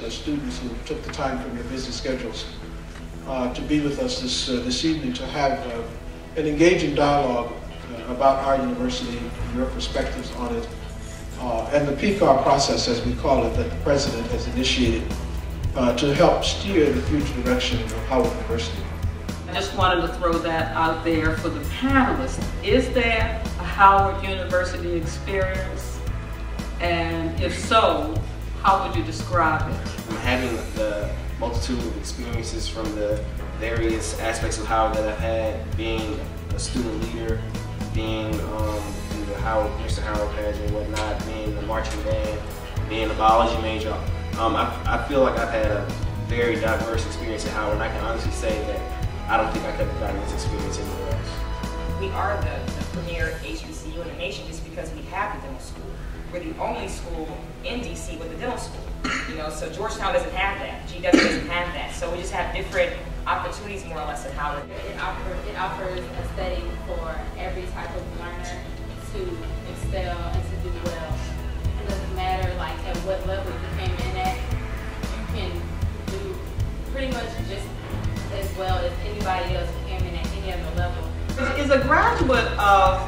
students who took the time from your busy schedules to be with us this evening to have an engaging dialogue about our university, your perspectives on it, and the PCAR process, as we call it, that the President has initiated to help steer the future direction of Howard University. I just wanted to throw that out there for the panelists. Is there a Howard University experience? And if so, how would you describe it? Having the multitude of experiences from the various aspects of Howard that I've had, being a student leader, being in the Mr. Howard pageant and whatnot, being in the marching band, being a biology major, I feel like I've had a very diverse experience at Howard, and I can honestly say that I don't think I could have gotten this experience anywhere else. We are the premier HBCU in the nation just because we have the dental school. We're the only school in DC with a dental school. You know, so Georgetown doesn't have that, GW doesn't have that. So we just have different opportunities more or less at Howard. It offers a setting for every type of learner to excel and to do well. It doesn't matter like at what level you came in at, you can do pretty much just as well as anybody else who came in at any other level. Is a graduate of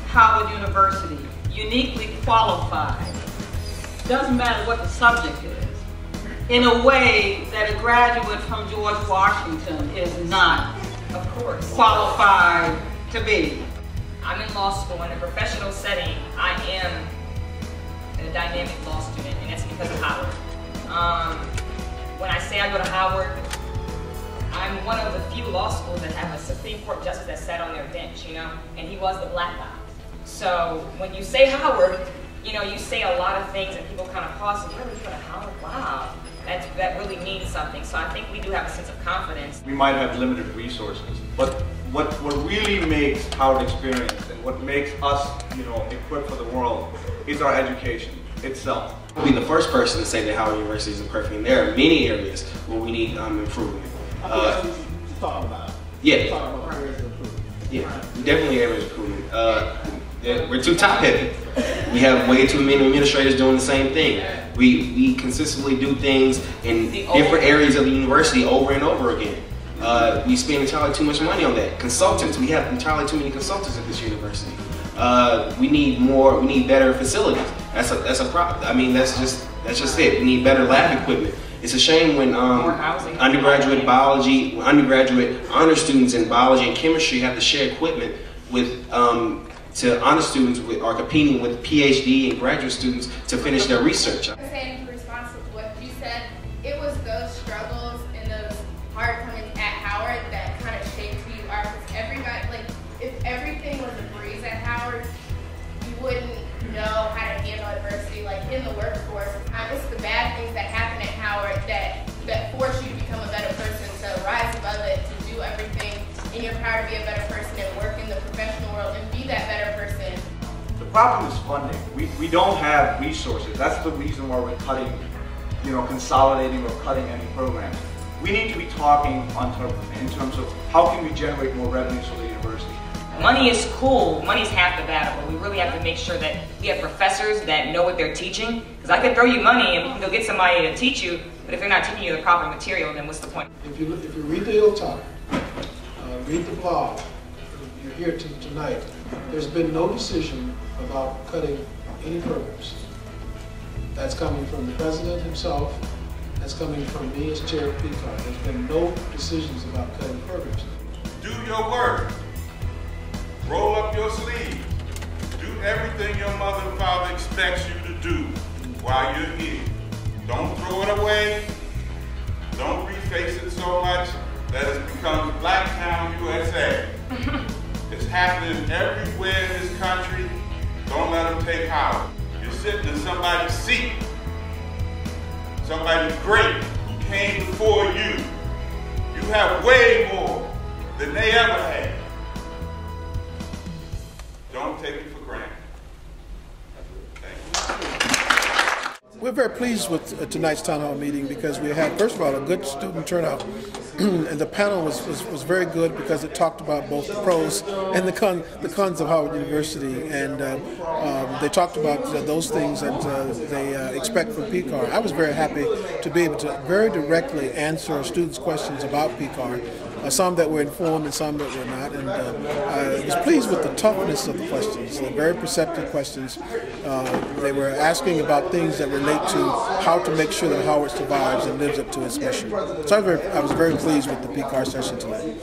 Howard University uniquely qualified, doesn't matter what the subject is, in a way that a graduate from George Washington is not, of course, qualified to be? I'm in law school. In a professional setting, I am a dynamic law student, and that's because of Howard. When I say I go to Howard, I'm one of the few law schools that have a Supreme Court justice that sat on their bench, you know, and he was the black guy. So when you say Howard, you know, you say a lot of things and people kind of pause and really go to Howard, wow, that really means something. So I think we do have a sense of confidence. We might have limited resources, but what really makes Howard experience and what makes us, you know, equipped for the world is our education itself. I'll be the first person to say that Howard University is perfect, and there are many areas where we need improvement. Yeah, definitely areas of improvement. We're too top heavy. We have way too many administrators doing the same thing. We consistently do things in different areas of the university over and over again. We spend entirely too much money on that. Consultants, we have entirely too many consultants at this university. We need more. We need better facilities. That's a problem. I mean, that's just it. We need better lab equipment. It's a shame when undergraduate honor students in biology and chemistry have to share equipment with to honor students are competing with PhD and graduate students to finish their research. In response to what you said, it was those struggles and those hard times at Howard that kind of shaped who you are. Because everybody, like, if everything was a breeze at Howard, you wouldn't know how to handle adversity. Like in the workforce, it's the bad things that happen at Howard that force you to become a better person, to rise above it, to do everything in your power to be a better person and work in the professional world and be that better person. The problem is funding. We don't have resources. That's the reason why we're cutting, you know, consolidating or cutting any programs. We need to be talking in terms of how can we generate more revenues for the university. Money is cool. Money's half the battle, but we really have to make sure that we have professors that know what they're teaching. Because I could throw you money and we can go get somebody to teach you, but if they're not teaching you the proper material, then what's the point? If you read the Ill-Time, read the blog, you're here tonight, there's been no decision about cutting any programs. That's coming from the President himself, that's coming from me as chair of PCAR. There's been no decisions about cutting programs. Do your work. Roll up your sleeves. Do everything your mother and father expects you to do while you're here. Don't throw it away. Don't reface it so much that it becomes Blacktown, USA. It's happening everywhere in this country. Don't let them take Howard. You're sitting in somebody's seat. Somebody great who came before you. You have way more than they ever had. Don't take it for granted. Thank you. We're very pleased with tonight's town hall meeting because we had, first of all, a good student turnout, and the panel was very good because it talked about both the pros and the cons of Howard University, and they talked about those things that they expect from PCAR. I was very happy to be able to very directly answer students' questions about PCAR. Some that were informed and some that were not, and I was pleased with the toughness of the questions. They're very perceptive questions. They were asking about things that relate to how to make sure that Howard survives and lives up to its mission. So I was very pleased with the PCAR session tonight.